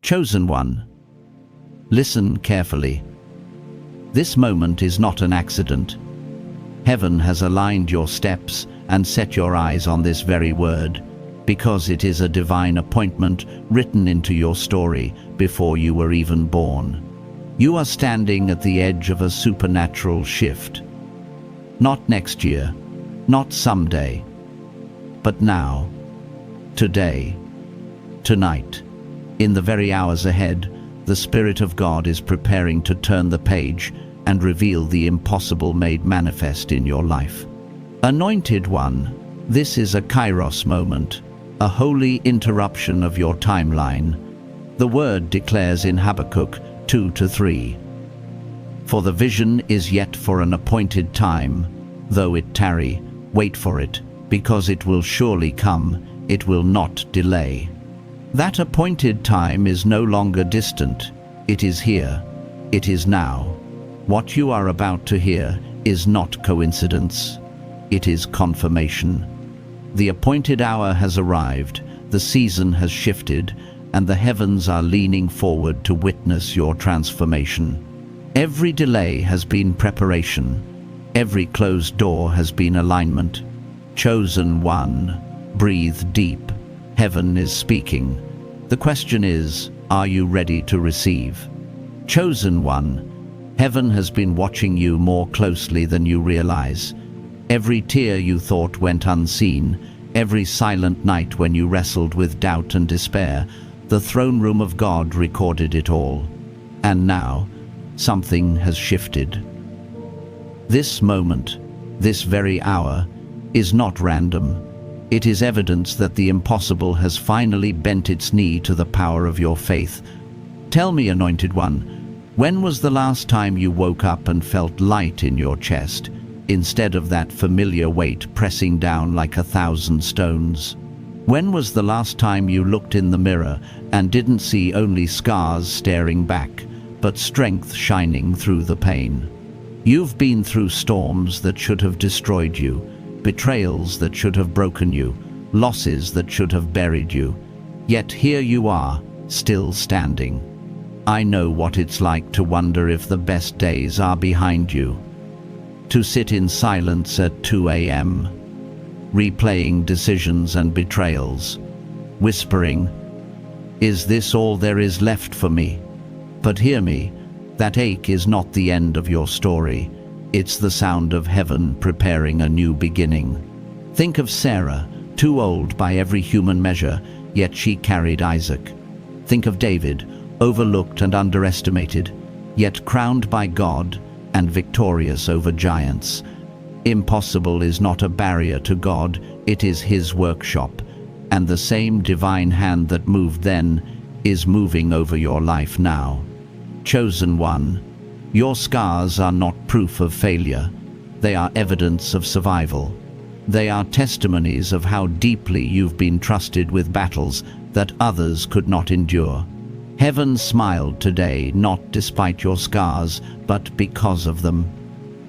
Chosen one, listen carefully. This moment is not an accident. Heaven has aligned your steps and set your eyes on this very word, because it is a divine appointment written into your story before you were even born. You are standing at the edge of a supernatural shift. Not next year, not someday, but now, today, tonight. In the very hours ahead, the Spirit of God is preparing to turn the page and reveal the impossible made manifest in your life. Anointed one, this is a kairos moment, a holy interruption of your timeline. The word declares in Habakkuk 2-3, "For the vision is yet for an appointed time, though it tarry, wait for it, because it will surely come, it will not delay." That appointed time is no longer distant. It is here. It is now. What you are about to hear is not coincidence. It is confirmation. The appointed hour has arrived, the season has shifted, and the heavens are leaning forward to witness your transformation. Every delay has been preparation. Every closed door has been alignment. Chosen one, breathe deep. Heaven is speaking. The question is, are you ready to receive? Chosen one, heaven has been watching you more closely than you realize. Every tear you thought went unseen, every silent night when you wrestled with doubt and despair, the throne room of God recorded it all. And now, something has shifted. This moment, this very hour, is not random. It is evidence that the impossible has finally bent its knee to the power of your faith. Tell me, Anointed One, when was the last time you woke up and felt light in your chest, instead of that familiar weight pressing down like 1,000 stones? When was the last time you looked in the mirror and didn't see only scars staring back, but strength shining through the pain? You've been through storms that should have destroyed you, betrayals that should have broken you, losses that should have buried you. Yet here you are, still standing. I know what it's like to wonder if the best days are behind you. To sit in silence at 2 a.m., replaying decisions and betrayals, whispering, "Is this all there is left for me?" But hear me, that ache is not the end of your story. It's the sound of heaven preparing a new beginning. Think of Sarah, too old by every human measure, yet she carried Isaac. Think of David, overlooked and underestimated, yet crowned by God and victorious over giants. Impossible is not a barrier to God, it is His workshop, and the same divine hand that moved then is moving over your life now. Chosen one, your scars are not proof of failure. They are evidence of survival. They are testimonies of how deeply you've been trusted with battles that others could not endure. Heaven smiled today, not despite your scars, but because of them.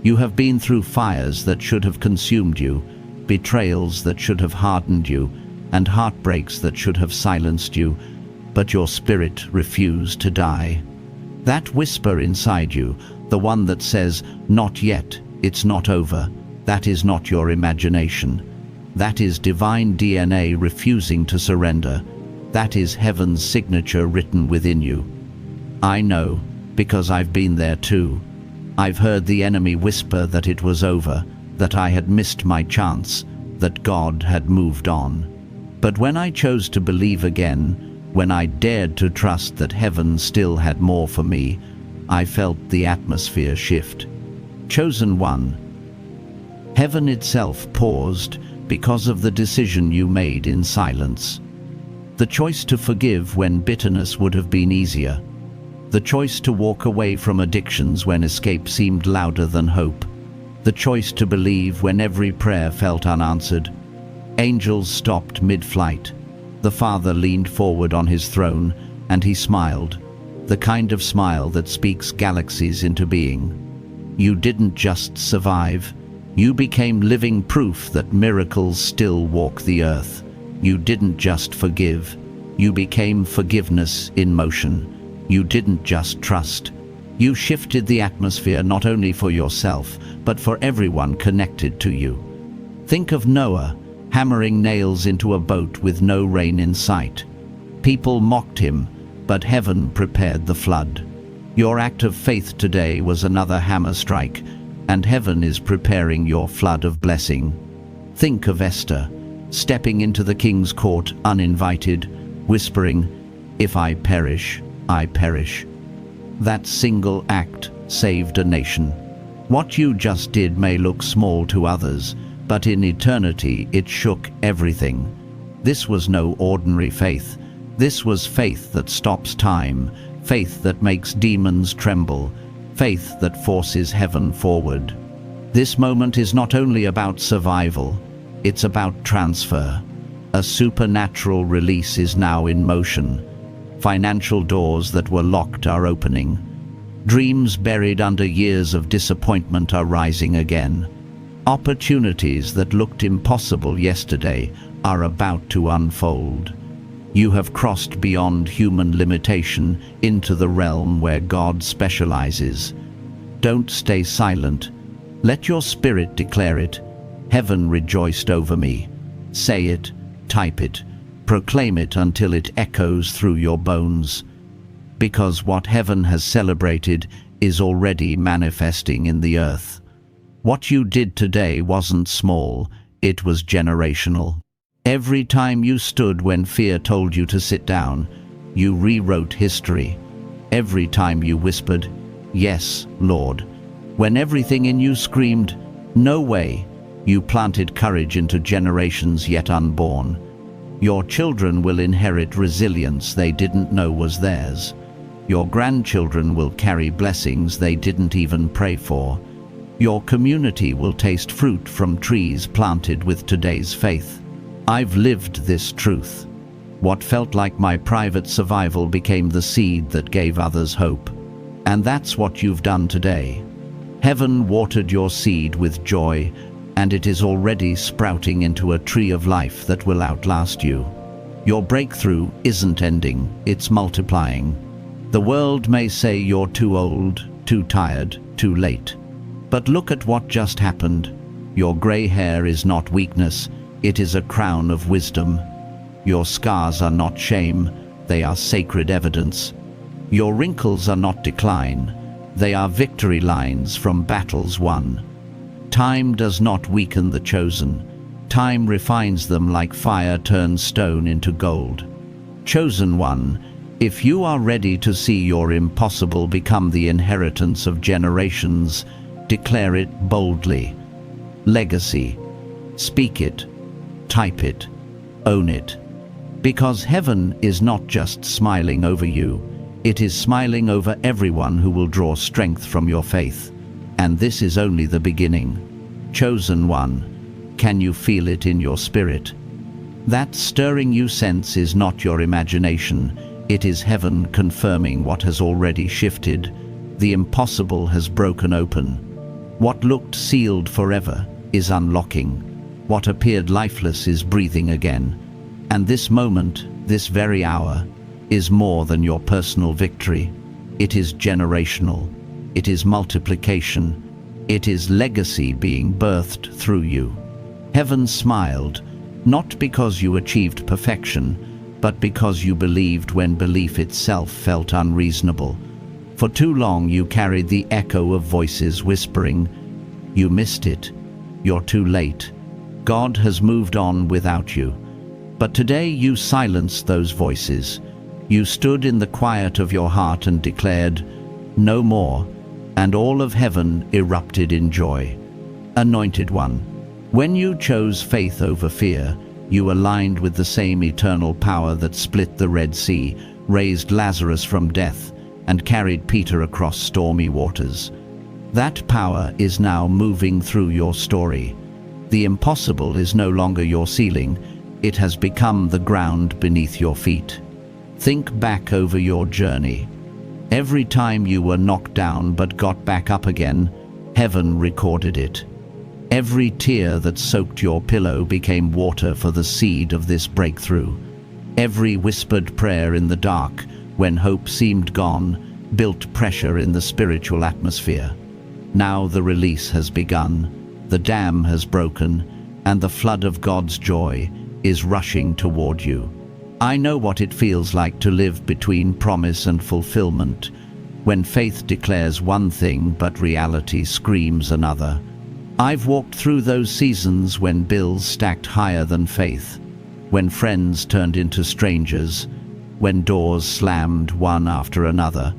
You have been through fires that should have consumed you, betrayals that should have hardened you, and heartbreaks that should have silenced you, but your spirit refused to die. That whisper inside you, the one that says, "Not yet, it's not over," that is not your imagination. That is divine DNA refusing to surrender. That is heaven's signature written within you. I know, because I've been there too. I've heard the enemy whisper that it was over, that I had missed my chance, that God had moved on. But when I chose to believe again, when I dared to trust that heaven still had more for me, I felt the atmosphere shift. Chosen one, heaven itself paused because of the decision you made in silence. The choice to forgive when bitterness would have been easier. The choice to walk away from addictions when escape seemed louder than hope. The choice to believe when every prayer felt unanswered. Angels stopped mid-flight. The Father leaned forward on his throne, and he smiled, the kind of smile that speaks galaxies into being. You didn't just survive. You became living proof that miracles still walk the earth. You didn't just forgive. You became forgiveness in motion. You didn't just trust. You shifted the atmosphere not only for yourself, but for everyone connected to you. Think of Noah, hammering nails into a boat with no rain in sight. People mocked him, but heaven prepared the flood. Your act of faith today was another hammer strike, and heaven is preparing your flood of blessing. Think of Esther, stepping into the king's court uninvited, whispering, "If I perish, I perish." That single act saved a nation. What you just did may look small to others, but in eternity it shook everything. This was no ordinary faith. This was faith that stops time, faith that makes demons tremble, faith that forces heaven forward. This moment is not only about survival, it's about transfer. A supernatural release is now in motion. Financial doors that were locked are opening. Dreams buried under years of disappointment are rising again. Opportunities that looked impossible yesterday are about to unfold. You have crossed beyond human limitation into the realm where God specializes. Don't stay silent. Let your spirit declare it. Heaven rejoiced over me. Say it, type it, proclaim it until it echoes through your bones. Because what heaven has celebrated is already manifesting in the earth. What you did today wasn't small, it was generational. Every time you stood when fear told you to sit down, you rewrote history. Every time you whispered, "Yes, Lord," when everything in you screamed, "No way," you planted courage into generations yet unborn. Your children will inherit resilience they didn't know was theirs. Your grandchildren will carry blessings they didn't even pray for. Your community will taste fruit from trees planted with today's faith. I've lived this truth. What felt like my private survival became the seed that gave others hope. And that's what you've done today. Heaven watered your seed with joy, and it is already sprouting into a tree of life that will outlast you. Your breakthrough isn't ending, it's multiplying. The world may say you're too old, too tired, too late. But look at what just happened. Your gray hair is not weakness, it is a crown of wisdom. Your scars are not shame, they are sacred evidence. Your wrinkles are not decline, they are victory lines from battles won. Time does not weaken the chosen. Time refines them like fire turns stone into gold. Chosen one, if you are ready to see your impossible become the inheritance of generations, declare it boldly. Legacy. Speak it. Type it. Own it. Because heaven is not just smiling over you, it is smiling over everyone who will draw strength from your faith. And this is only the beginning. Chosen one, can you feel it in your spirit? That stirring you sense is not your imagination, it is heaven confirming what has already shifted. The impossible has broken open. What looked sealed forever is unlocking. What appeared lifeless is breathing again. And this moment, this very hour, is more than your personal victory. It is generational. It is multiplication. It is legacy being birthed through you. Heaven smiled, not because you achieved perfection, but because you believed when belief itself felt unreasonable. For too long you carried the echo of voices whispering, "You missed it. You're too late. God has moved on without you." But today you silenced those voices. You stood in the quiet of your heart and declared, "No more," and all of heaven erupted in joy. Anointed one, when you chose faith over fear, you aligned with the same eternal power that split the Red Sea, raised Lazarus from death, and carried Peter across stormy waters. That power is now moving through your story. The impossible is no longer your ceiling, it has become the ground beneath your feet. Think back over your journey. Every time you were knocked down but got back up again, heaven recorded it. Every tear that soaked your pillow became water for the seed of this breakthrough. Every whispered prayer in the dark, when hope seemed gone, built pressure in the spiritual atmosphere. Now the release has begun, the dam has broken, and the flood of God's joy is rushing toward you. I know what it feels like to live between promise and fulfillment, when faith declares one thing but reality screams another. I've walked through those seasons when bills stacked higher than faith, when friends turned into strangers, when doors slammed one after another.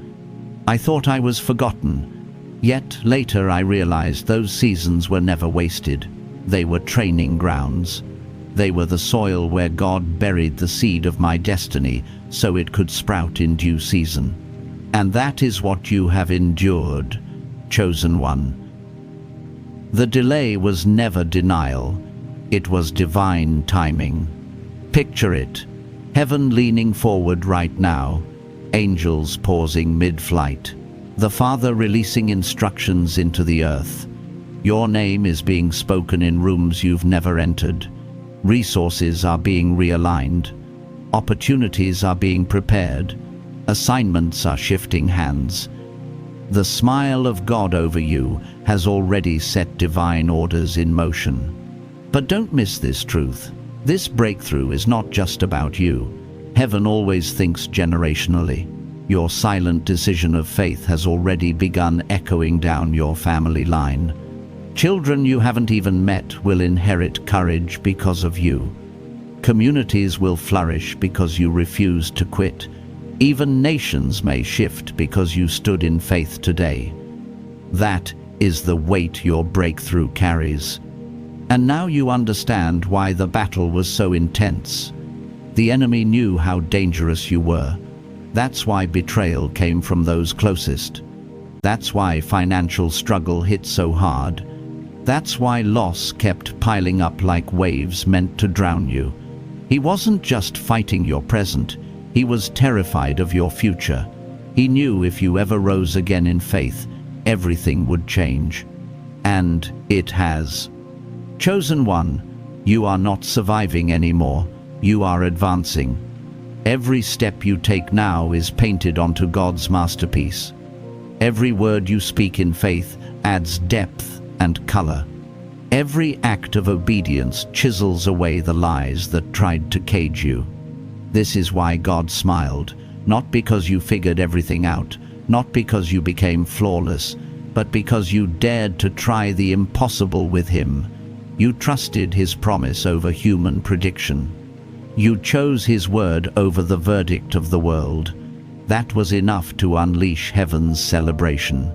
I thought I was forgotten, yet later I realized those seasons were never wasted. They were training grounds. They were the soil where God buried the seed of my destiny so it could sprout in due season. And that is what you have endured, chosen one. The delay was never denial. It was divine timing. Picture it, heaven leaning forward right now, angels pausing mid-flight, the Father releasing instructions into the earth. Your name is being spoken in rooms you've never entered. Resources are being realigned. Opportunities are being prepared. Assignments are shifting hands. The smile of God over you has already set divine orders in motion. But don't miss this truth. This breakthrough is not just about you. Heaven always thinks generationally. Your silent decision of faith has already begun echoing down your family line. Children you haven't even met will inherit courage because of you. Communities will flourish because you refused to quit. Even nations may shift because you stood in faith today. That is the weight your breakthrough carries. And now you understand why the battle was so intense. The enemy knew how dangerous you were. That's why betrayal came from those closest. That's why financial struggle hit so hard. That's why loss kept piling up like waves meant to drown you. He wasn't just fighting your present. He was terrified of your future. He knew if you ever rose again in faith, everything would change. And it has. Chosen one, you are not surviving anymore. You are advancing. Every step you take now is painted onto God's masterpiece. Every word you speak in faith adds depth and color. Every act of obedience chisels away the lies that tried to cage you. This is why God smiled, not because you figured everything out, not because you became flawless, but because you dared to try the impossible with Him. You trusted His promise over human prediction. You chose His word over the verdict of the world. That was enough to unleash heaven's celebration.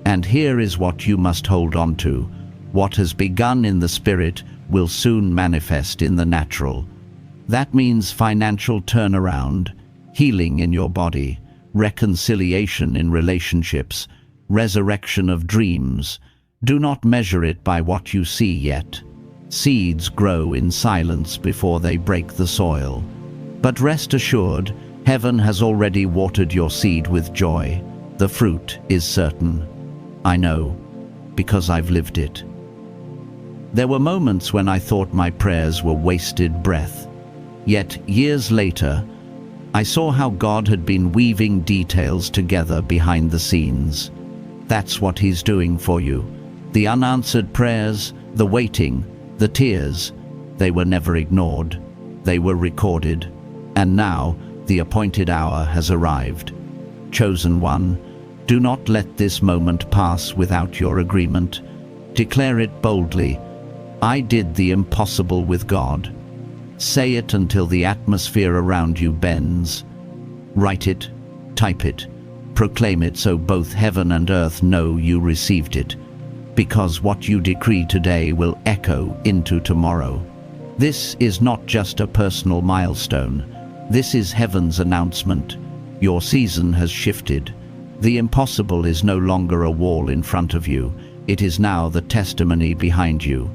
And here is what you must hold on to. What has begun in the spirit will soon manifest in the natural. That means financial turnaround, healing in your body, reconciliation in relationships, resurrection of dreams. Do not measure it by what you see yet. Seeds grow in silence before they break the soil. But rest assured, heaven has already watered your seed with joy. The fruit is certain. I know, because I've lived it. There were moments when I thought my prayers were wasted breath. Yet, years later, I saw how God had been weaving details together behind the scenes. That's what He's doing for you. The unanswered prayers, the waiting, the tears, they were never ignored. They were recorded. And now, the appointed hour has arrived. Chosen one, do not let this moment pass without your agreement. Declare it boldly. I did the impossible with God. Say it until the atmosphere around you bends. Write it, type it, proclaim it so both heaven and earth know you received it. Because what you decree today will echo into tomorrow. This is not just a personal milestone. This is heaven's announcement. Your season has shifted. The impossible is no longer a wall in front of you. It is now the testimony behind you.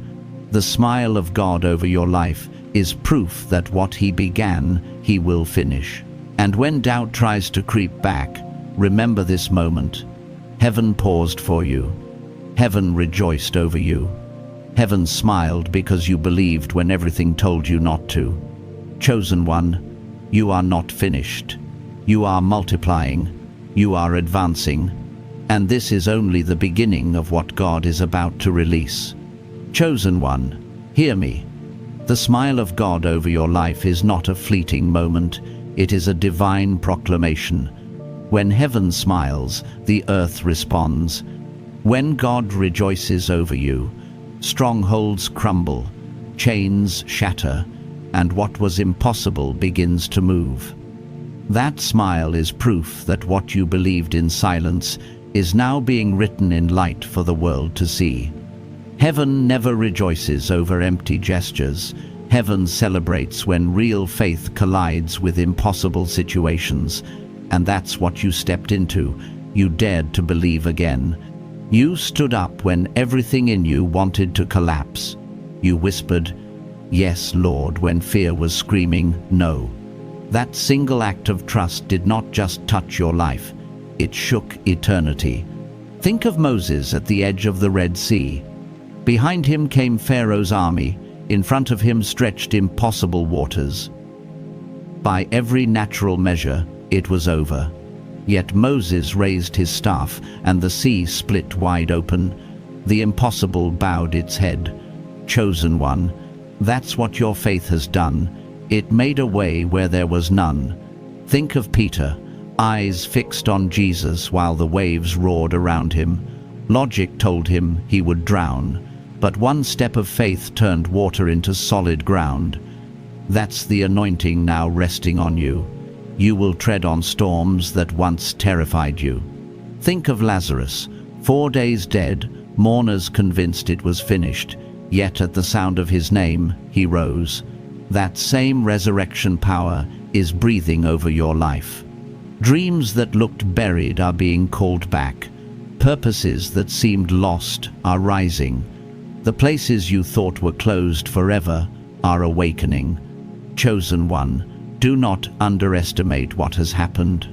The smile of God over your life is proof that what He began, He will finish. And when doubt tries to creep back, remember this moment. Heaven paused for you. Heaven rejoiced over you. Heaven smiled because you believed when everything told you not to. Chosen one, You are not finished. You are multiplying. You are advancing. And this is only the beginning of what God is about to release. Chosen one, hear me. The smile of God over your life is not a fleeting moment. It is a divine proclamation. When heaven smiles, the earth responds. When God rejoices over you, strongholds crumble, chains shatter, and what was impossible begins to move. That smile is proof that what you believed in silence is now being written in light for the world to see. Heaven never rejoices over empty gestures. Heaven celebrates when real faith collides with impossible situations. And that's what you stepped into. You dared to believe again. You stood up when everything in you wanted to collapse. You whispered, "Yes, Lord," when fear was screaming, "No." That single act of trust did not just touch your life. It shook eternity. Think of Moses at the edge of the Red Sea. Behind him came Pharaoh's army. In front of him stretched impossible waters. By every natural measure, it was over. Yet Moses raised his staff, and the sea split wide open. The impossible bowed its head. Chosen one, that's what your faith has done. It made a way where there was none. Think of Peter, eyes fixed on Jesus while the waves roared around him. Logic told him he would drown, but one step of faith turned water into solid ground. That's the anointing now resting on you. You will tread on storms that once terrified you. Think of Lazarus, 4 days dead, mourners convinced it was finished, yet at the sound of his name, he rose. That same resurrection power is breathing over your life. Dreams that looked buried are being called back. Purposes that seemed lost are rising. The places you thought were closed forever are awakening. Chosen one, do not underestimate what has happened.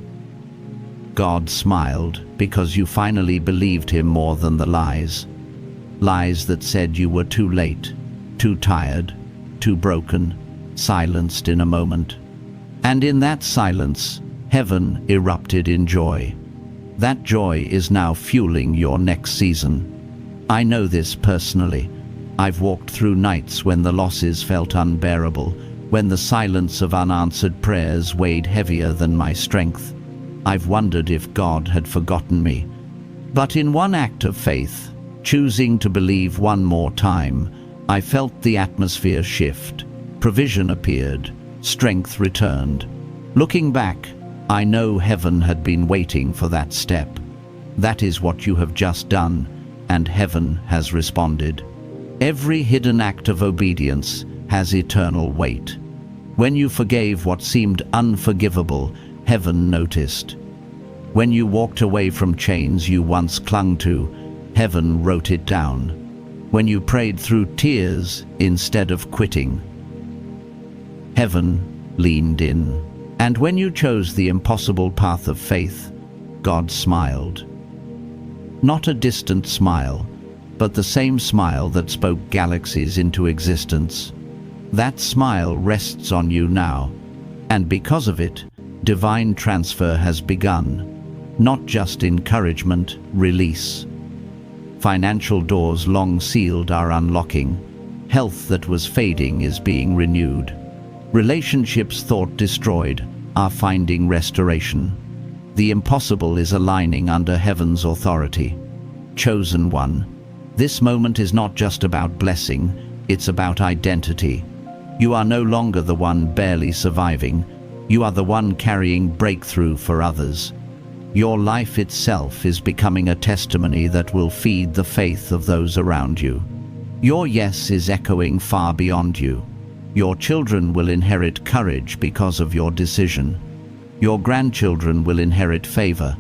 God smiled because you finally believed him more than the lies. Lies that said you were too late, too tired, too broken, silenced in a moment. And in that silence, heaven erupted in joy. That joy is now fueling your next season. I know this personally. I've walked through nights when the losses felt unbearable, when the silence of unanswered prayers weighed heavier than my strength. I've wondered if God had forgotten me. But in one act of faith, choosing to believe one more time, I felt the atmosphere shift. Provision appeared, strength returned. Looking back, I know heaven had been waiting for that step. That is what you have just done, and heaven has responded. Every hidden act of obedience has eternal weight. When you forgave what seemed unforgivable, heaven noticed. When you walked away from chains you once clung to, heaven wrote it down. When you prayed through tears instead of quitting, heaven leaned in. And when you chose the impossible path of faith, God smiled. Not a distant smile, but the same smile that spoke galaxies into existence. That smile rests on you now, and because of it, divine transfer has begun. Not just encouragement, release. Financial doors long sealed are unlocking. Health that was fading is being renewed. Relationships thought destroyed are finding restoration. The impossible is aligning under heaven's authority. Chosen one, this moment is not just about blessing, it's about identity. You are no longer the one barely surviving. You are the one carrying breakthrough for others. Your life itself is becoming a testimony that will feed the faith of those around you. Your yes is echoing far beyond you. Your children will inherit courage because of your decision. Your grandchildren will inherit favor.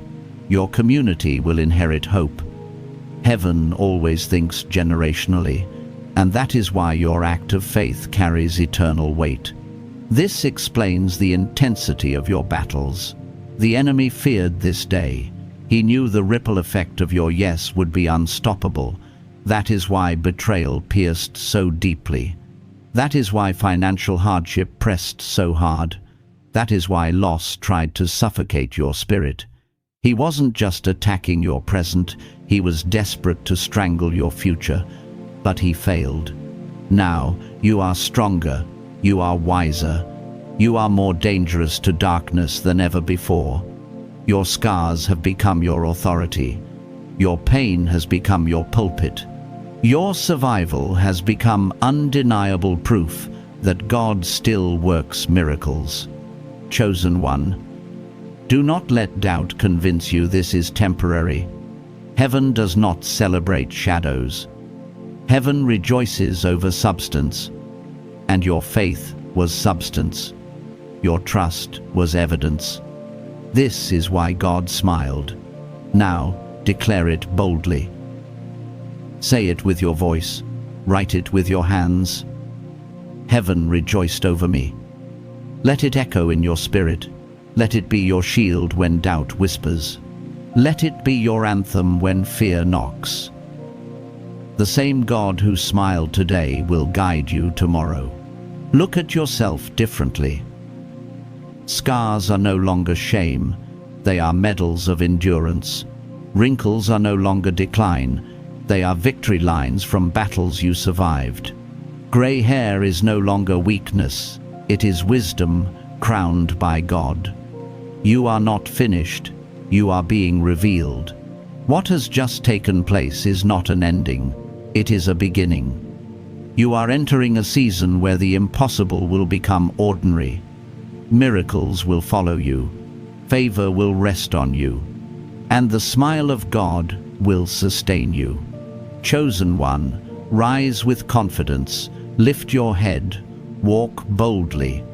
Your community will inherit hope. Heaven always thinks generationally, and that is why your act of faith carries eternal weight. This explains the intensity of your battles. The enemy feared this day. He knew the ripple effect of your yes would be unstoppable. That is why betrayal pierced so deeply. That is why financial hardship pressed so hard. That is why loss tried to suffocate your spirit. He wasn't just attacking your present, he was desperate to strangle your future. But he failed. Now, you are stronger, you are wiser, you are more dangerous to darkness than ever before. Your scars have become your authority. Your pain has become your pulpit. Your survival has become undeniable proof that God still works miracles. Chosen one, do not let doubt convince you this is temporary. Heaven does not celebrate shadows. Heaven rejoices over substance, and your faith was substance. Your trust was evidence. This is why God smiled. Now, declare it boldly. Say it with your voice. Write it with your hands. Heaven rejoiced over me. Let it echo in your spirit. Let it be your shield when doubt whispers. Let it be your anthem when fear knocks. The same God who smiled today will guide you tomorrow. Look at yourself differently. Scars are no longer shame. They are medals of endurance. Wrinkles are no longer decline. They are victory lines from battles you survived. Gray hair is no longer weakness. It is wisdom crowned by God. You are not finished. You are being revealed. What has just taken place is not an ending. It is a beginning. You are entering a season where the impossible will become ordinary. Miracles will follow you. Favor will rest on you. And the smile of God will sustain you. Chosen one, rise with confidence. Lift your head. Walk boldly.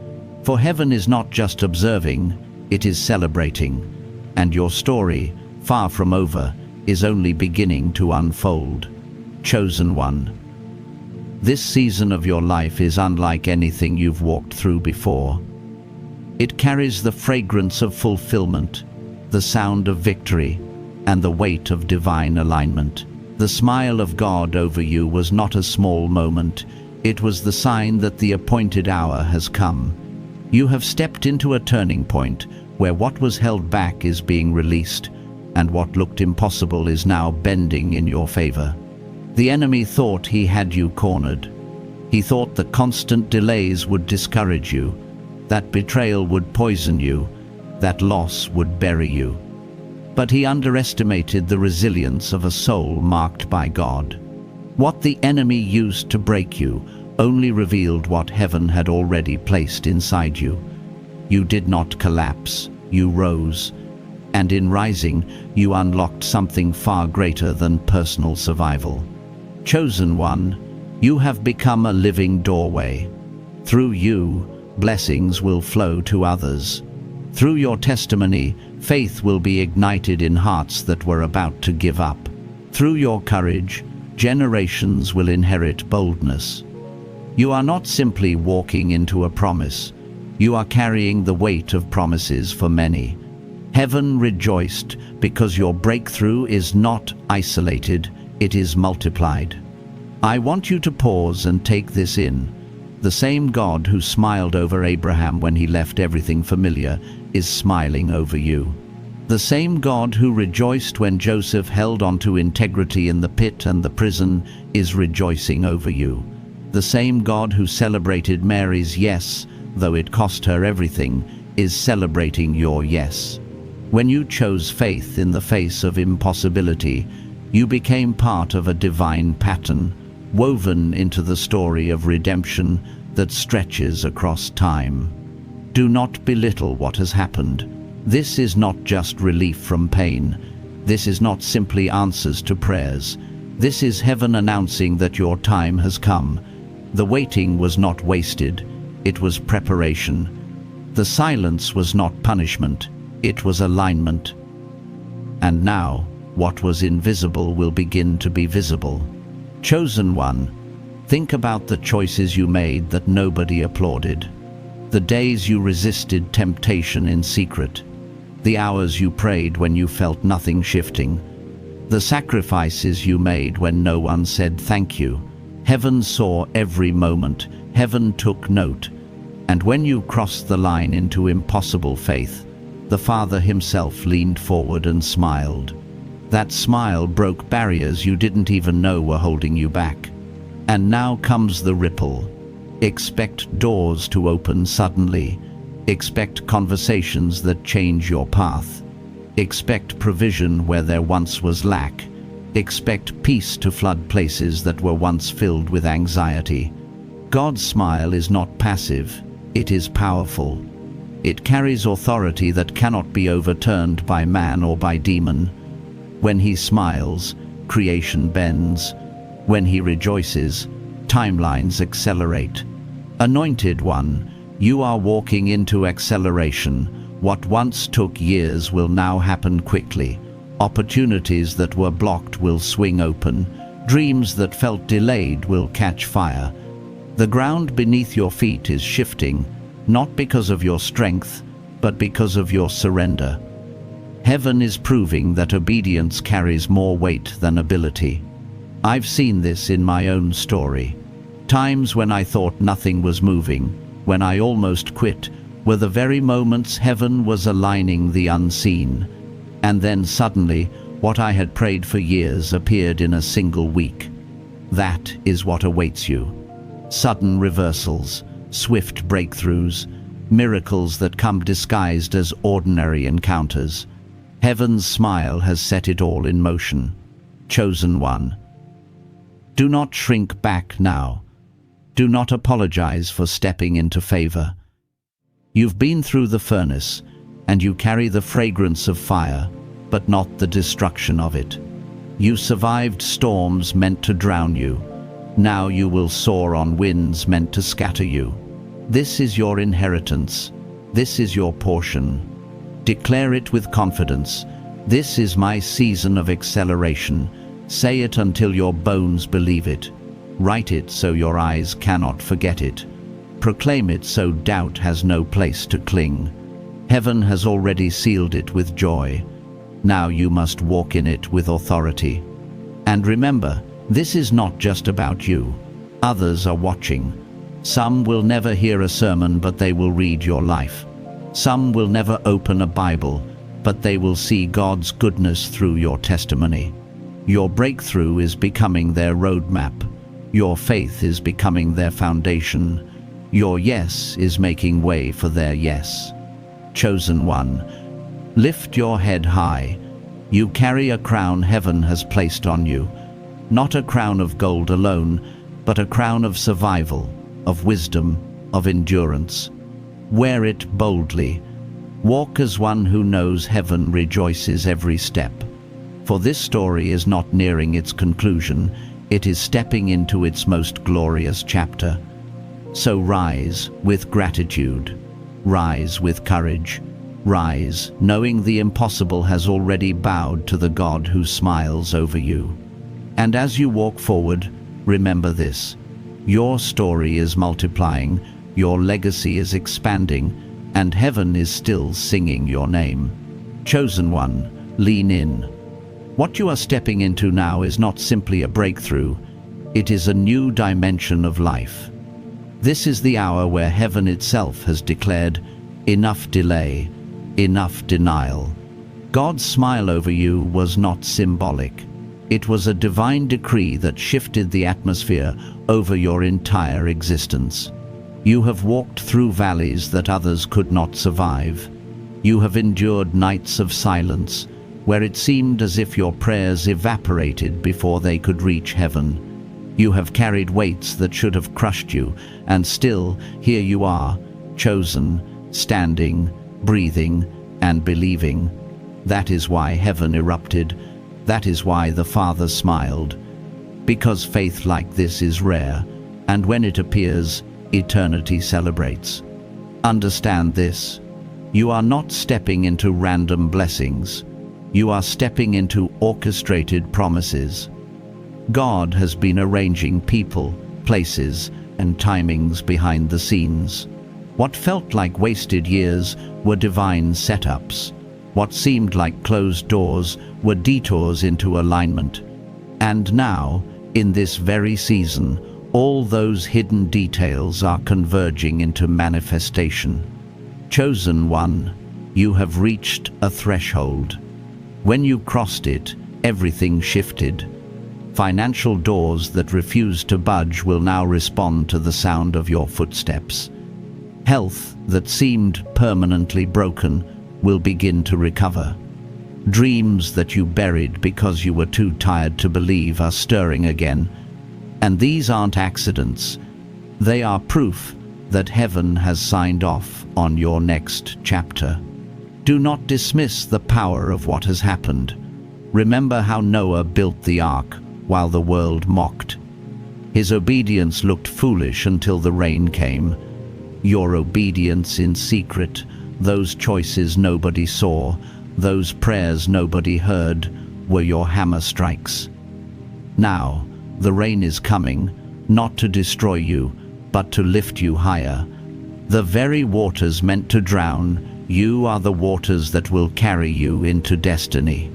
For heaven is not just observing, it is celebrating. And your story, far from over, is only beginning to unfold. Chosen one. This season of your life is unlike anything you've walked through before. It carries the fragrance of fulfillment, the sound of victory, and the weight of divine alignment. The smile of God over you was not a small moment. It was the sign that the appointed hour has come. You have stepped into a turning point where what was held back is being released, and what looked impossible is now bending in your favor. The enemy thought he had you cornered. He thought the constant delays would discourage you, that betrayal would poison you, that loss would bury you. But he underestimated the resilience of a soul marked by God. What the enemy used to break you only revealed what heaven had already placed inside you. You did not collapse, you rose. And in rising, you unlocked something far greater than personal survival. Chosen one, you have become a living doorway. Through you, blessings will flow to others. Through your testimony, faith will be ignited in hearts that were about to give up. Through your courage, generations will inherit boldness. You are not simply walking into a promise. You are carrying the weight of promises for many. Heaven rejoiced because your breakthrough is not isolated, it is multiplied. I want you to pause and take this in. The same God who smiled over Abraham when he left everything familiar is smiling over you. The same God who rejoiced when Joseph held on to integrity in the pit and the prison is rejoicing over you. The same God who celebrated Mary's yes, though it cost her everything, is celebrating your yes. When you chose faith in the face of impossibility, you became part of a divine pattern, woven into the story of redemption that stretches across time. Do not belittle what has happened. This is not just relief from pain. This is not simply answers to prayers. This is heaven announcing that your time has come. The waiting was not wasted. It was preparation. The silence was not punishment. It was alignment. And now, what was invisible will begin to be visible. Chosen one, think about the choices you made that nobody applauded. The days you resisted temptation in secret. The hours you prayed when you felt nothing shifting. The sacrifices you made when no one said thank you. Heaven saw every moment. Heaven took note. And when you crossed the line into impossible faith, the Father himself leaned forward and smiled. That smile broke barriers you didn't even know were holding you back. And now comes the ripple. Expect doors to open suddenly. Expect conversations that change your path. Expect provision where there once was lack. Expect peace to flood places that were once filled with anxiety. God's smile is not passive, it is powerful. It carries authority that cannot be overturned by man or by demon. When he smiles, creation bends. When he rejoices, timelines accelerate. Anointed one, you are walking into acceleration. What once took years will now happen quickly. Opportunities that were blocked will swing open. Dreams that felt delayed will catch fire. The ground beneath your feet is shifting, not because of your strength, but because of your surrender. Heaven is proving that obedience carries more weight than ability. I've seen this in my own story. Times when I thought nothing was moving, when I almost quit, were the very moments heaven was aligning the unseen. And then suddenly, what I had prayed for years appeared in a single week. That is what awaits you. Sudden reversals, swift breakthroughs, miracles that come disguised as ordinary encounters. Heaven's smile has set it all in motion. Chosen one. Do not shrink back now. Do not apologize for stepping into favor. You've been through the furnace, and you carry the fragrance of fire, but not the destruction of it. You survived storms meant to drown you. Now you will soar on winds meant to scatter you. This is your inheritance. This is your portion. Declare it with confidence. This is my season of acceleration. Say it until your bones believe it. Write it so your eyes cannot forget it. Proclaim it so doubt has no place to cling. Heaven has already sealed it with joy. Now you must walk in it with authority. And remember, this is not just about you. Others are watching. Some will never hear a sermon, but they will read your life. Some will never open a Bible, but they will see God's goodness through your testimony. Your breakthrough is becoming their roadmap. Your faith is becoming their foundation. Your yes is making way for their yes. Chosen one, lift your head high. You carry a crown heaven has placed on you. Not a crown of gold alone, but a crown of survival, of wisdom, of endurance. Wear it boldly. Walk as one who knows heaven rejoices every step. For this story is not nearing its conclusion, it is stepping into its most glorious chapter. So rise with gratitude. Rise with courage. Rise, knowing the impossible has already bowed to the God who smiles over you. And as you walk forward, remember this. Your story is multiplying, your legacy is expanding, and heaven is still singing your name. Chosen one, lean in. What you are stepping into now is not simply a breakthrough, it is a new dimension of life. This is the hour where heaven itself has declared, enough delay, enough denial. God's smile over you was not symbolic. It was a divine decree that shifted the atmosphere over your entire existence. You have walked through valleys that others could not survive. You have endured nights of silence, where it seemed as if your prayers evaporated before they could reach heaven. You have carried weights that should have crushed you, and still, here you are, chosen, standing, breathing, and believing. That is why heaven erupted. That is why the Father smiled. Because faith like this is rare, and when it appears, eternity celebrates. Understand this. You are not stepping into random blessings. You are stepping into orchestrated promises. God has been arranging people, places, and timings behind the scenes. What felt like wasted years were divine setups. What seemed like closed doors were detours into alignment. And now, in this very season, All those hidden details are converging into manifestation. Chosen one, you have reached a threshold. When you crossed it, everything shifted. Financial doors that refused to budge will now respond to the sound of your footsteps. Health that seemed permanently broken will begin to recover. Dreams that you buried because you were too tired to believe are stirring again. And these aren't accidents. They are proof that heaven has signed off on your next chapter. Do not dismiss the power of what has happened. Remember how Noah built the ark while the world mocked. His obedience looked foolish until the rain came. Your obedience in secret, those choices nobody saw, those prayers nobody heard, were your hammer strikes. Now, the rain is coming, not to destroy you, but to lift you higher. The very waters meant to drown, you are the waters that will carry you into destiny.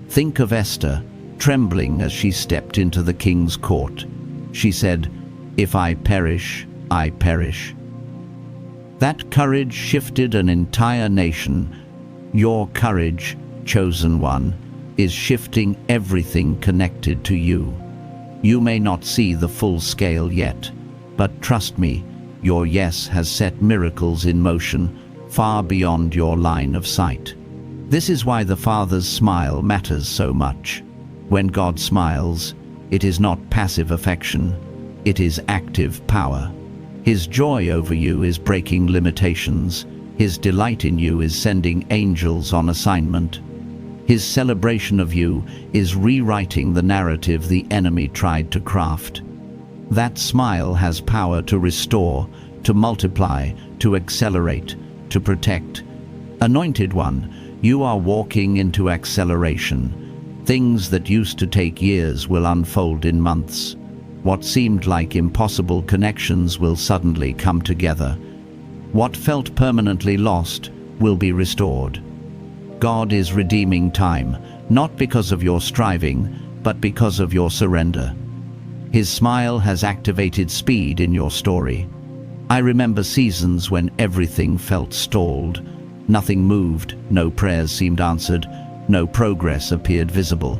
Think of Esther, trembling as she stepped into the king's court. She said, "If I perish, I perish." That courage shifted an entire nation. Your courage, chosen one, is shifting everything connected to you. You may not see the full scale yet, but trust me, your yes has set miracles in motion far beyond your line of sight. This is why the Father's smile matters so much. When God smiles, it is not passive affection, it is active power. His joy over you is breaking limitations. His delight in you is sending angels on assignment. His celebration of you is rewriting the narrative the enemy tried to craft. That smile has power to restore, to multiply, to accelerate, to protect. Anointed one, you are walking into acceleration. Things that used to take years will unfold in months. What seemed like impossible connections will suddenly come together. What felt permanently lost will be restored. God is redeeming time, not because of your striving, but because of your surrender. His smile has activated speed in your story. I remember seasons when everything felt stalled. Nothing moved, no prayers seemed answered, no progress appeared visible.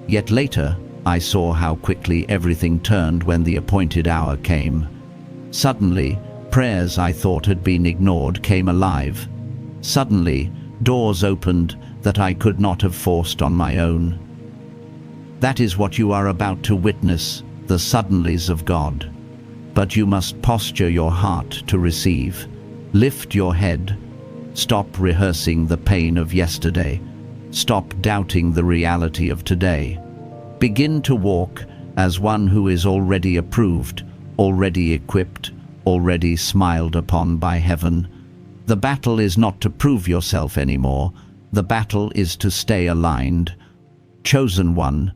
Yet later, I saw how quickly everything turned when the appointed hour came. Suddenly, prayers I thought had been ignored came alive. Suddenly, doors opened that I could not have forced on my own. That is what you are about to witness, the suddenlies of God. But you must posture your heart to receive. Lift your head. Stop rehearsing the pain of yesterday. Stop doubting the reality of today. Begin to walk as one who is already approved, already equipped, already smiled upon by heaven. The battle is not to prove yourself anymore. The battle is to stay aligned. Chosen one,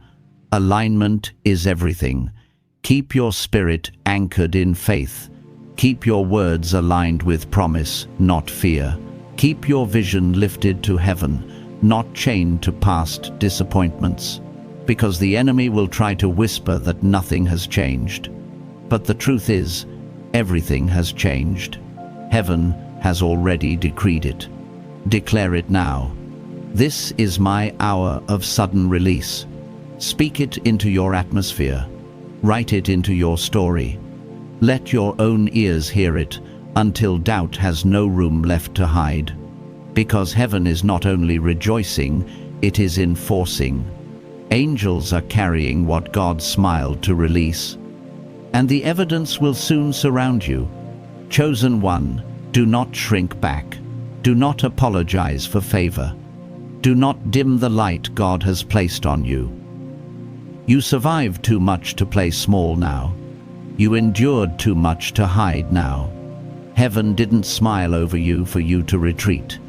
alignment is everything. Keep your spirit anchored in faith. Keep your words aligned with promise, not fear. Keep your vision lifted to heaven, not chained to past disappointments. Because the enemy will try to whisper that nothing has changed. But the truth is, everything has changed. Heaven has already decreed it. Declare it now. This is my hour of sudden release. Speak it into your atmosphere. Write it into your story. Let your own ears hear it until doubt has no room left to hide. Because heaven is not only rejoicing, it is enforcing. Angels are carrying what God smiled to release. And the evidence will soon surround you. Chosen one, do not shrink back. Do not apologize for favor. Do not dim the light God has placed on you. You survived too much to play small now. You endured too much to hide now. Heaven didn't smile over you for you to retreat.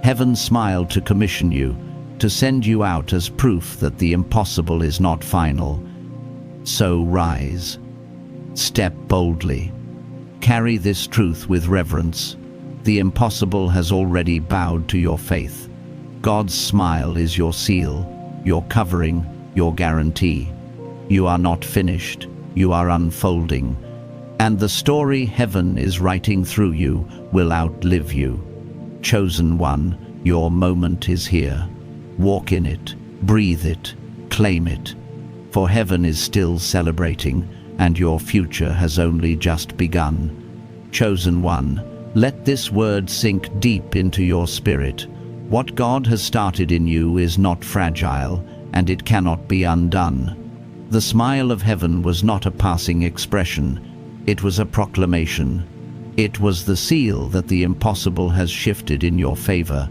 Heaven smiled to commission you, to send you out as proof that the impossible is not final. So rise. Step boldly. Carry this truth with reverence. The impossible has already bowed to your faith. God's smile is your seal, your covering, your guarantee. You are not finished. you are unfolding, and the story heaven is writing through you will outlive you. Chosen one, your moment is here. Walk in it, breathe it, claim it, for heaven is still celebrating, and your future has only just begun. Chosen one, let this word sink deep into your spirit. What God has started in you is not fragile, and it cannot be undone. The smile of heaven was not a passing expression, it was a proclamation. It was the seal that the impossible has shifted in your favor,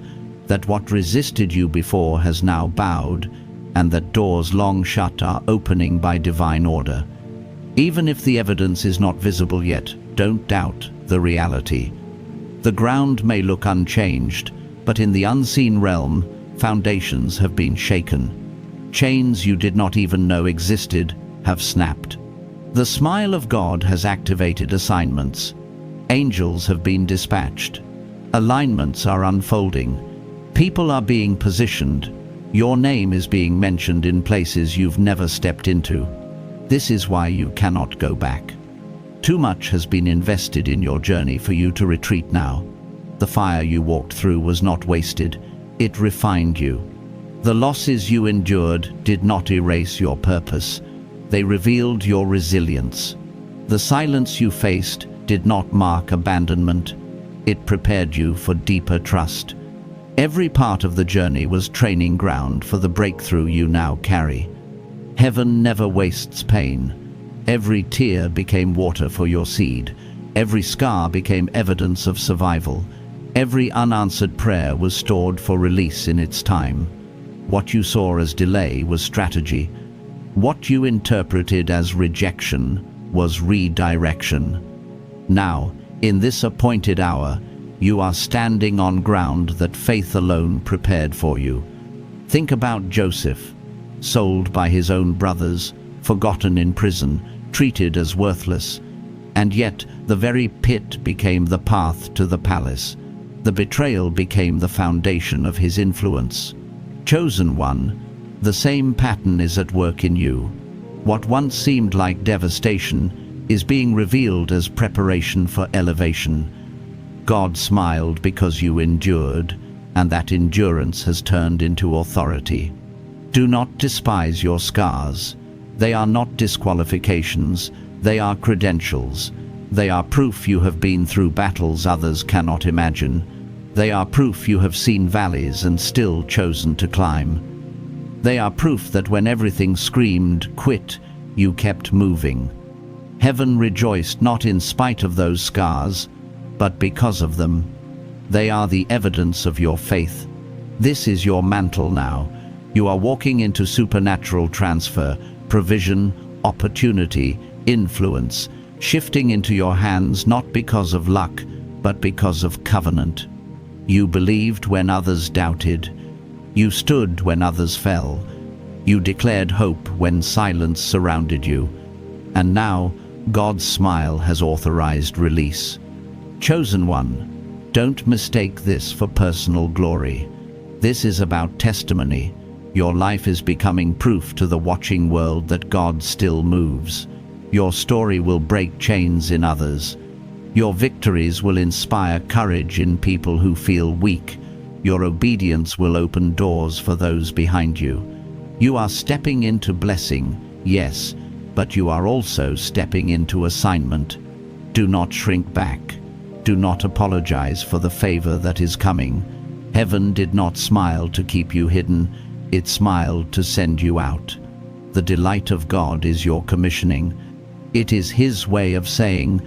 that what resisted you before has now bowed, and that doors long shut are opening by divine order. Even if the evidence is not visible yet, don't doubt the reality. The ground may look unchanged, but in the unseen realm, foundations have been shaken. Chains you did not even know existed have snapped. The smile of God has activated assignments. Angels have been dispatched. Alignments are unfolding. People are being positioned. Your name is being mentioned in places you've never stepped into. This is why you cannot go back. Too much has been invested in your journey for you to retreat now. The fire you walked through was not wasted. It refined you. The losses you endured did not erase your purpose. They revealed your resilience. The silence you faced did not mark abandonment. It prepared you for deeper trust. Every part of the journey was training ground for the breakthrough you now carry. Heaven never wastes pain. Every tear became water for your seed. Every scar became evidence of survival. Every unanswered prayer was stored for release in its time. What you saw as delay was strategy. What you interpreted as rejection was redirection. Now, in this appointed hour, you are standing on ground that faith alone prepared for you. Think about Joseph, sold by his own brothers, forgotten in prison, treated as worthless, and yet the very pit became the path to the palace. The betrayal became the foundation of his influence. Chosen one, the same pattern is at work in you. What once seemed like devastation is being revealed as preparation for elevation. God smiled because you endured, and that endurance has turned into authority. Do not despise your scars. They are not disqualifications, they are credentials. They are proof you have been through battles others cannot imagine. They are proof you have seen valleys and still chosen to climb. They are proof that when everything screamed, quit, you kept moving. Heaven rejoiced not in spite of those scars, but because of them. They are the evidence of your faith. This is your mantle now. You are walking into supernatural transfer, provision, opportunity, influence, shifting into your hands not because of luck, but because of covenant. You believed when others doubted. You stood when others fell. You declared hope when silence surrounded you. And now, God's smile has authorized release. Chosen one, don't mistake this for personal glory. This is about testimony. Your life is becoming proof to the watching world that God still moves. Your story will break chains in others. Your victories will inspire courage in people who feel weak. Your obedience will open doors for those behind you. You are stepping into blessing, yes, but you are also stepping into assignment. Do not shrink back. Do not apologize for the favor that is coming. Heaven did not smile to keep you hidden. It smiled to send you out. The delight of God is your commissioning. It is His way of saying,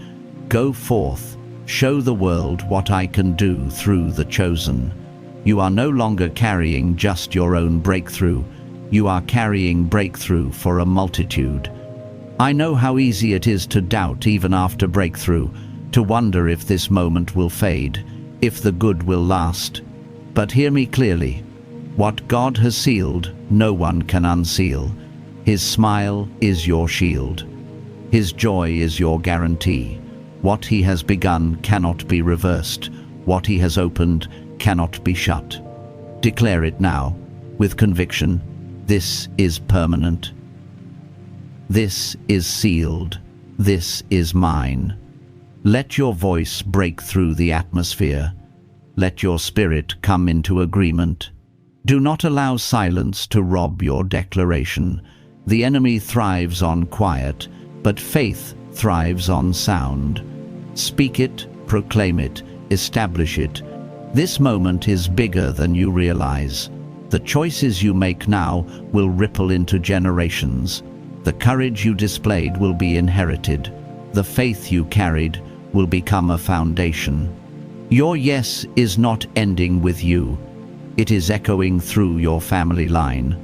"Go forth, show the world what I can do through the chosen." You are no longer carrying just your own breakthrough. You are carrying breakthrough for a multitude. I know how easy it is to doubt even after breakthrough, to wonder if this moment will fade, if the good will last. But hear me clearly. What God has sealed, no one can unseal. His smile is your shield. His joy is your guarantee. What He has begun cannot be reversed. What He has opened cannot be shut. Declare it now, with conviction. This is permanent. This is sealed. This is mine. Let your voice break through the atmosphere. Let your spirit come into agreement. Do not allow silence to rob your declaration. The enemy thrives on quiet, but faith thrives on sound. Speak it, proclaim it, establish it. This moment is bigger than you realize. The choices you make now will ripple into generations. The courage you displayed will be inherited. The faith you carried will become a foundation. Your yes is not ending with you. It is echoing through your family line,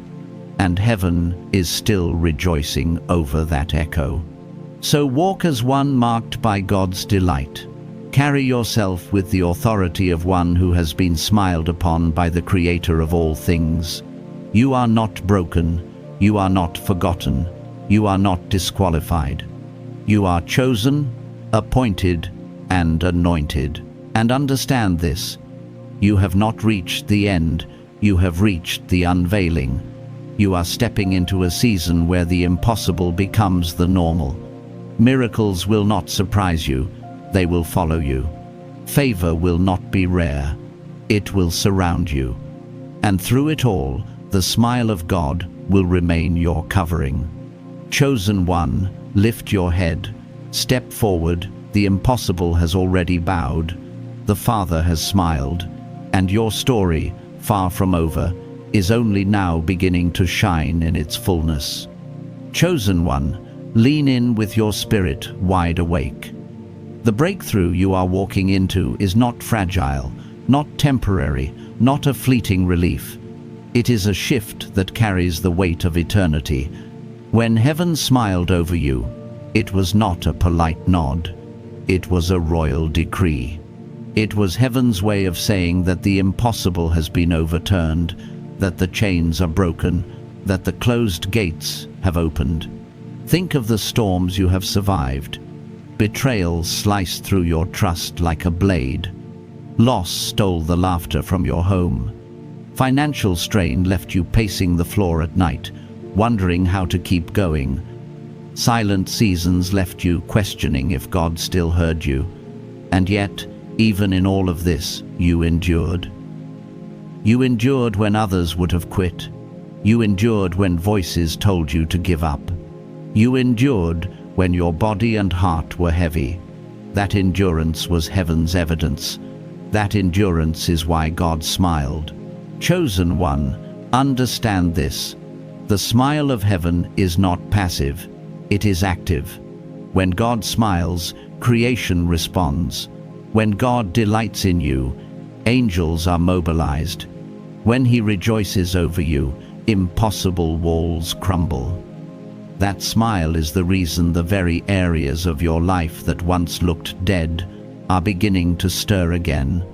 and heaven is still rejoicing over that echo. So walk as one marked by God's delight. Carry yourself with the authority of one who has been smiled upon by the Creator of all things. You are not broken. You are not forgotten. You are not disqualified. You are chosen, appointed, and anointed. And understand this: you have not reached the end, you have reached the unveiling. You are stepping into a season where the impossible becomes the normal. Miracles will not surprise you, they will follow you. Favor will not be rare, it will surround you. And through it all, the smile of God will remain your covering. Chosen one, lift your head, step forward. The impossible has already bowed. The Father has smiled, and your story, far from over, is only now beginning to shine in its fullness. Chosen one, lean in with your spirit wide awake. The breakthrough you are walking into is not fragile, not temporary, not a fleeting relief. It is a shift that carries the weight of eternity. When heaven smiled over you, it was not a polite nod. It was a royal decree. It was heaven's way of saying that the impossible has been overturned, that the chains are broken, that the closed gates have opened. Think of the storms you have survived. Betrayal sliced through your trust like a blade. Loss stole the laughter from your home. Financial strain left you pacing the floor at night, wondering how to keep going. Silent seasons left you questioning if God still heard you. And yet, even in all of this, you endured. You endured when others would have quit. You endured when voices told you to give up. You endured when your body and heart were heavy. That endurance was heaven's evidence. That endurance is why God smiled. Chosen one, understand this. The smile of heaven is not passive. It is active. When God smiles, creation responds. When God delights in you, angels are mobilized. When He rejoices over you, impossible walls crumble. That smile is the reason the very areas of your life that once looked dead are beginning to stir again.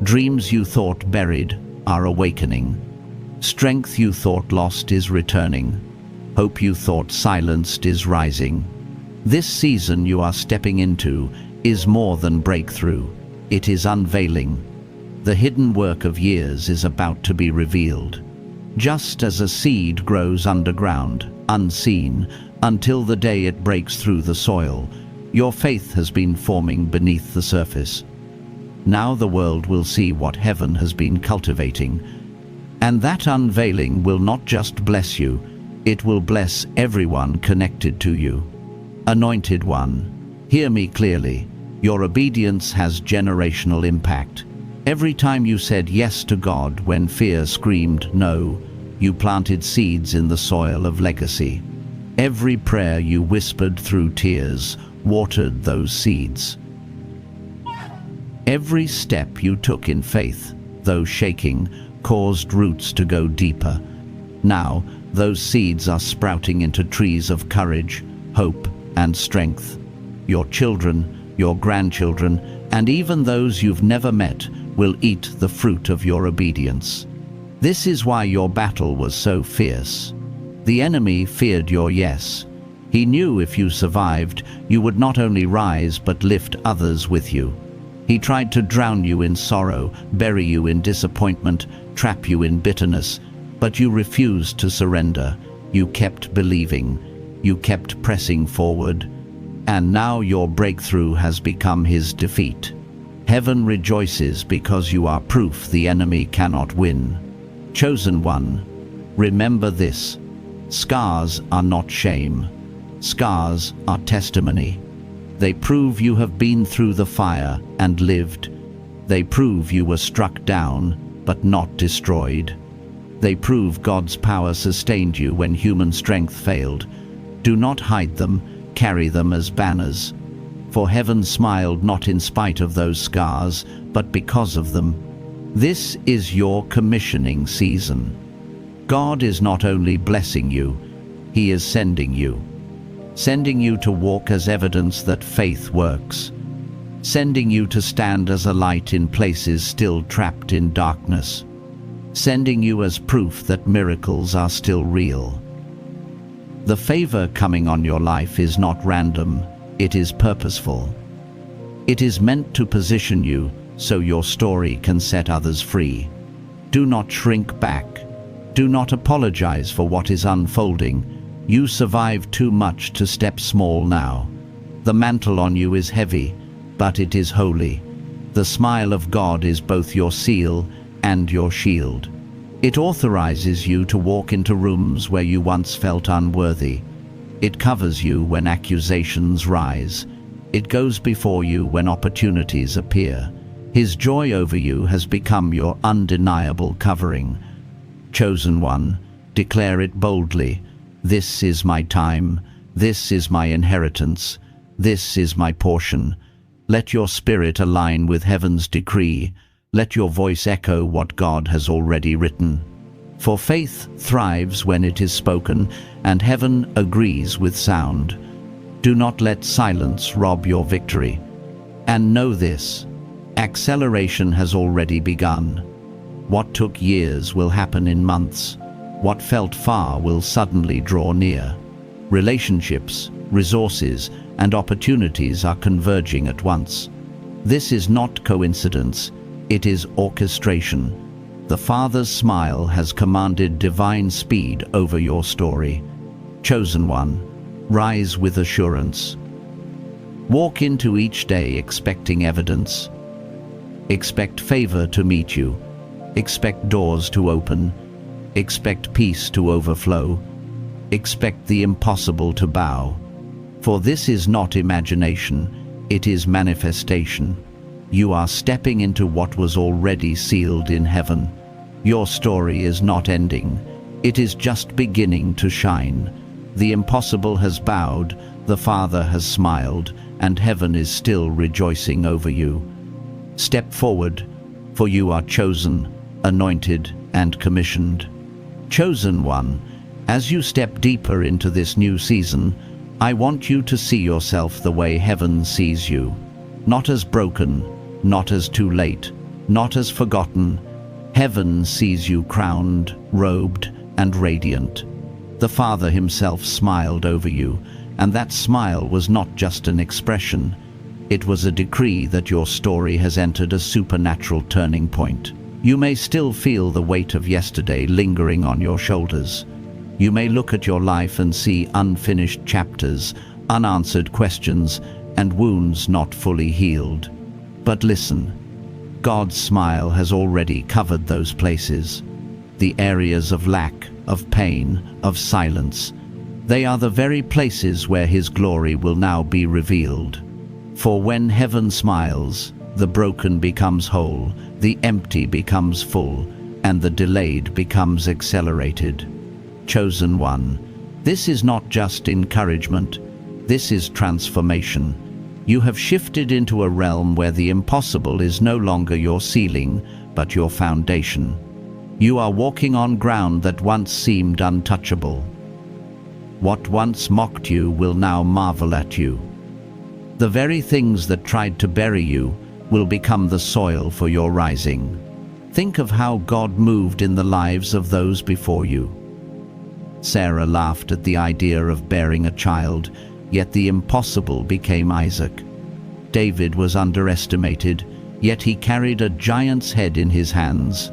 Dreams you thought buried are awakening. Strength you thought lost is returning. Hope you thought silenced is rising. This season you are stepping into is more than breakthrough. It is unveiling. The hidden work of years is about to be revealed. Just as a seed grows underground, unseen, until the day it breaks through the soil, your faith has been forming beneath the surface. Now the world will see what heaven has been cultivating. And that unveiling will not just bless you, it will bless everyone connected to you. Anointed one, hear me clearly. Your obedience has generational impact. Every time you said yes to God when fear screamed no, you planted seeds in the soil of legacy. Every prayer you whispered through tears watered those seeds. Every step you took in faith, though shaking, caused roots to go deeper. Now, those seeds are sprouting into trees of courage, hope, and strength. Your children, your grandchildren, and even those you've never met will eat the fruit of your obedience. This is why your battle was so fierce. The enemy feared your yes. He knew if you survived, you would not only rise but lift others with you. He tried to drown you in sorrow, bury you in disappointment, trap you in bitterness, but you refused to surrender. You kept believing. You kept pressing forward, and now your breakthrough has become his defeat. Heaven rejoices because you are proof the enemy cannot win. Chosen one, remember this: scars are not shame. Scars are testimony. They prove you have been through the fire and lived. They prove you were struck down, but not destroyed. They prove God's power sustained you when human strength failed. Do not hide them, carry them as banners. For heaven smiled not in spite of those scars, but because of them. This is your commissioning season. God is not only blessing you, He is sending you. Sending you to walk as evidence that faith works. Sending you to stand as a light in places still trapped in darkness. Sending you as proof that miracles are still real. The favor coming on your life is not random, it is purposeful. It is meant to position you so your story can set others free. Do not shrink back. Do not apologize for what is unfolding. You survived too much to step small now. The mantle on you is heavy, but it is holy. The smile of God is both your seal and your shield. It authorizes you to walk into rooms where you once felt unworthy. It covers you when accusations rise. It goes before you when opportunities appear. His joy over you has become your undeniable covering. Chosen one, declare it boldly. This is my time. This is my inheritance. This is my portion. Let your spirit align with heaven's decree. Let your voice echo what God has already written. For faith thrives when it is spoken, and heaven agrees with sound. Do not let silence rob your victory. And know this: acceleration has already begun. What took years will happen in months. What felt far will suddenly draw near. Relationships, resources, and opportunities are converging at once. This is not coincidence, it is orchestration. The Father's smile has commanded divine speed over your story. Chosen one, rise with assurance. Walk into each day expecting evidence. Expect favor to meet you. Expect doors to open. Expect peace to overflow. Expect the impossible to bow. For this is not imagination, it is manifestation. You are stepping into what was already sealed in heaven. Your story is not ending, it is just beginning to shine. The impossible has bowed, the Father has smiled, and heaven is still rejoicing over you. Step forward, for you are chosen, anointed, and commissioned. Chosen one, as you step deeper into this new season, I want you to see yourself the way heaven sees you. Not as broken, not as too late, not as forgotten. Heaven sees you crowned, robed, and radiant. The Father himself smiled over you, and that smile was not just an expression. It was a decree that your story has entered a supernatural turning point. You may still feel the weight of yesterday lingering on your shoulders. You may look at your life and see unfinished chapters, unanswered questions, and wounds not fully healed. But listen, God's smile has already covered those places. The areas of lack, of pain, of silence. They are the very places where His glory will now be revealed. For when heaven smiles, the broken becomes whole, the empty becomes full, and the delayed becomes accelerated. Chosen one, this is not just encouragement, this is transformation. You have shifted into a realm where the impossible is no longer your ceiling, but your foundation. You are walking on ground that once seemed untouchable. What once mocked you will now marvel at you. The very things that tried to bury you will become the soil for your rising. Think of how God moved in the lives of those before you. Sarah laughed at the idea of bearing a child, yet the impossible became Isaac. David was underestimated, yet he carried a giant's head in his hands.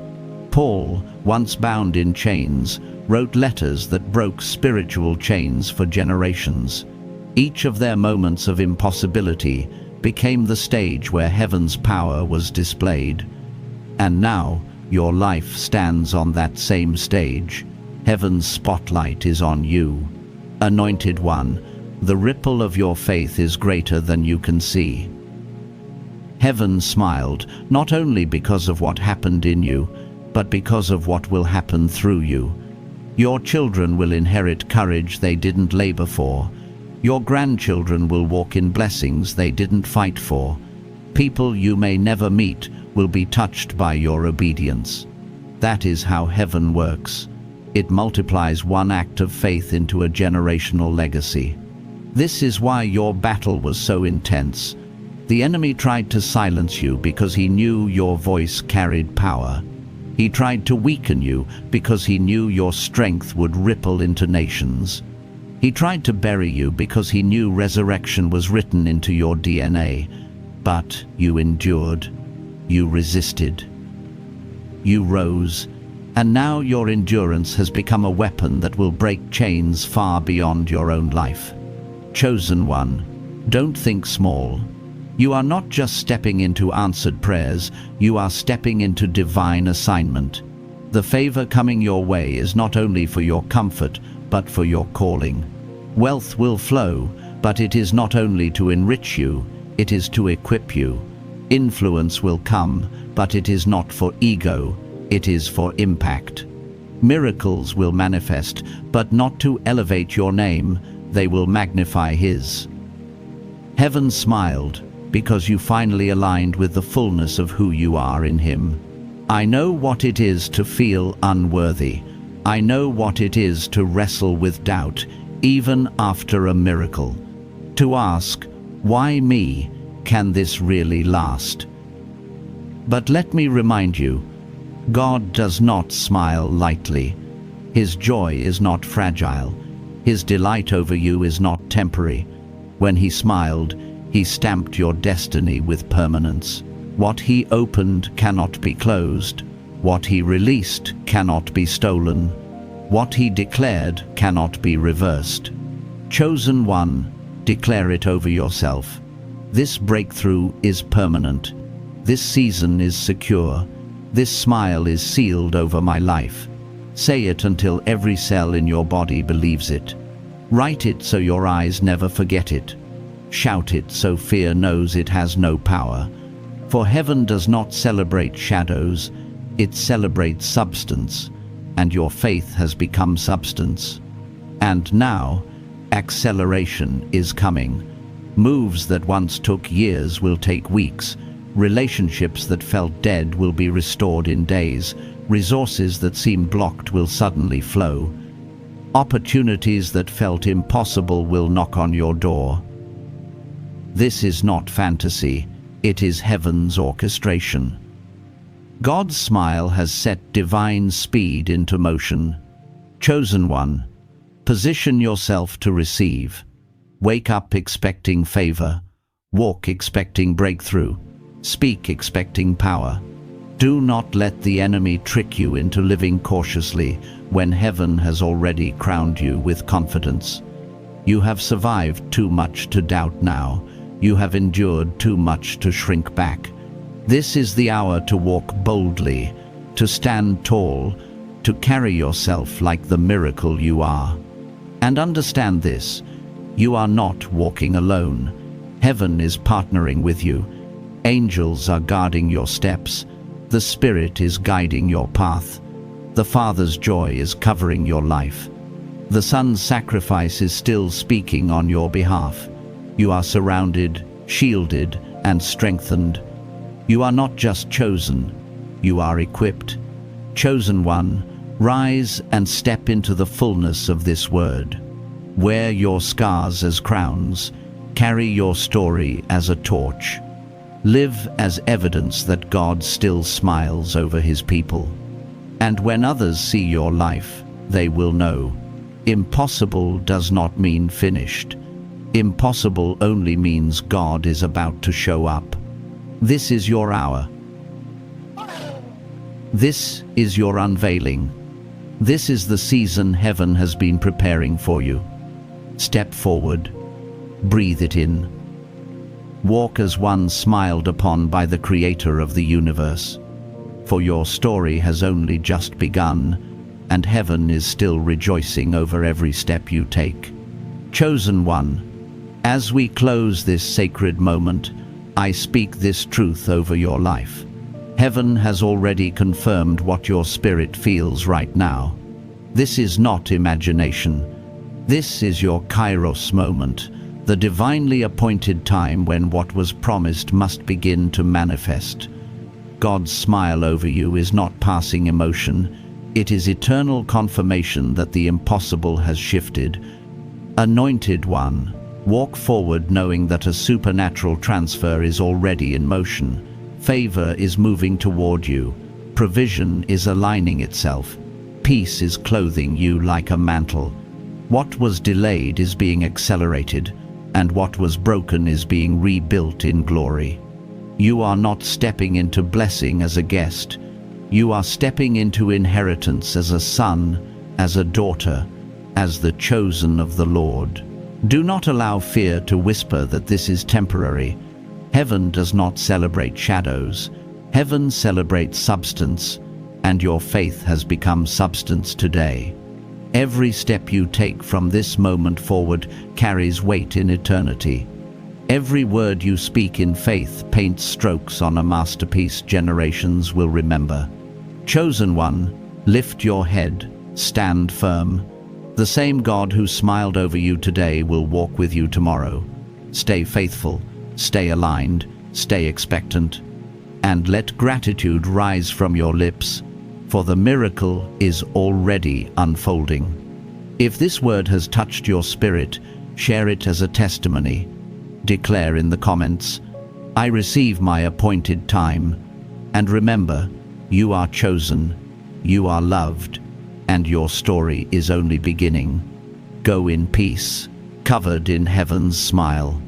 Paul, once bound in chains, wrote letters that broke spiritual chains for generations. Each of their moments of impossibility became the stage where heaven's power was displayed. And now, your life stands on that same stage. Heaven's spotlight is on you. Anointed one, the ripple of your faith is greater than you can see. Heaven smiled, not only because of what happened in you, but because of what will happen through you. Your children will inherit courage they didn't labor for. Your grandchildren will walk in blessings they didn't fight for. People you may never meet will be touched by your obedience. That is how heaven works. It multiplies one act of faith into a generational legacy. This is why your battle was so intense. The enemy tried to silence you because he knew your voice carried power. He tried to weaken you because he knew your strength would ripple into nations. He tried to bury you because he knew resurrection was written into your DNA. But you endured. You resisted. You rose. And now your endurance has become a weapon that will break chains far beyond your own life. Chosen one, don't think small. You are not just stepping into answered prayers, you are stepping into divine assignment. The favor coming your way is not only for your comfort, but for your calling. Wealth will flow, but it is not only to enrich you, it is to equip you. Influence will come, but it is not for ego, it is for impact. Miracles will manifest, but not to elevate your name, they will magnify His. Heaven smiled, because you finally aligned with the fullness of who you are in Him. I know what it is to feel unworthy. I know what it is to wrestle with doubt, even after a miracle. To ask, why me? Can this really last? But let me remind you, God does not smile lightly. His joy is not fragile. His delight over you is not temporary. When He smiled, He stamped your destiny with permanence. What He opened cannot be closed. What He released cannot be stolen. What He declared cannot be reversed. Chosen one, declare it over yourself. This breakthrough is permanent. This season is secure. This smile is sealed over my life. Say it until every cell in your body believes it. Write it so your eyes never forget it. Shout it so fear knows it has no power. For heaven does not celebrate shadows, it celebrates substance, and your faith has become substance. And now, acceleration is coming. Moves that once took years will take weeks. Relationships that felt dead will be restored in days. Resources that seemed blocked will suddenly flow. Opportunities that felt impossible will knock on your door. This is not fantasy, it is heaven's orchestration. God's smile has set divine speed into motion. Chosen one, position yourself to receive. Wake up expecting favor. Walk expecting breakthrough. Speak expecting power. Do not let the enemy trick you into living cautiously when heaven has already crowned you with confidence. You have survived too much to doubt now. You have endured too much to shrink back. This is the hour to walk boldly, to stand tall, to carry yourself like the miracle you are. And understand this, you are not walking alone. Heaven is partnering with you. Angels are guarding your steps. The Spirit is guiding your path. The Father's joy is covering your life. The Son's sacrifice is still speaking on your behalf. You are surrounded, shielded, and strengthened. You are not just chosen, you are equipped. Chosen one, rise and step into the fullness of this word. Wear your scars as crowns. Carry your story as a torch. Live as evidence that God still smiles over His people. And when others see your life, they will know. Impossible does not mean finished. Impossible only means God is about to show up. This is your hour. This is your unveiling. This is the season heaven has been preparing for you. Step forward. Breathe it in. Walk as one smiled upon by the Creator of the universe. For your story has only just begun, and heaven is still rejoicing over every step you take. Chosen one, as we close this sacred moment, I speak this truth over your life. Heaven has already confirmed what your spirit feels right now. This is not imagination. This is your kairos moment, the divinely appointed time when what was promised must begin to manifest. God's smile over you is not passing emotion. It is eternal confirmation that the impossible has shifted. Anointed one, walk forward knowing that a supernatural transfer is already in motion. Favor is moving toward you. Provision is aligning itself. Peace is clothing you like a mantle. What was delayed is being accelerated, and what was broken is being rebuilt in glory. You are not stepping into blessing as a guest. You are stepping into inheritance as a son, as a daughter, as the chosen of the Lord. Do not allow fear to whisper that this is temporary. Heaven does not celebrate shadows. Heaven celebrates substance, and your faith has become substance today. Every step you take from this moment forward carries weight in eternity. Every word you speak in faith paints strokes on a masterpiece generations will remember. Chosen one, lift your head, stand firm. The same God who smiled over you today will walk with you tomorrow. Stay faithful, stay aligned, stay expectant, and let gratitude rise from your lips, for the miracle is already unfolding. If this word has touched your spirit, share it as a testimony. Declare in the comments, I receive my appointed time. And remember, you are chosen, you are loved, and your story is only beginning. Go in peace, covered in heaven's smile.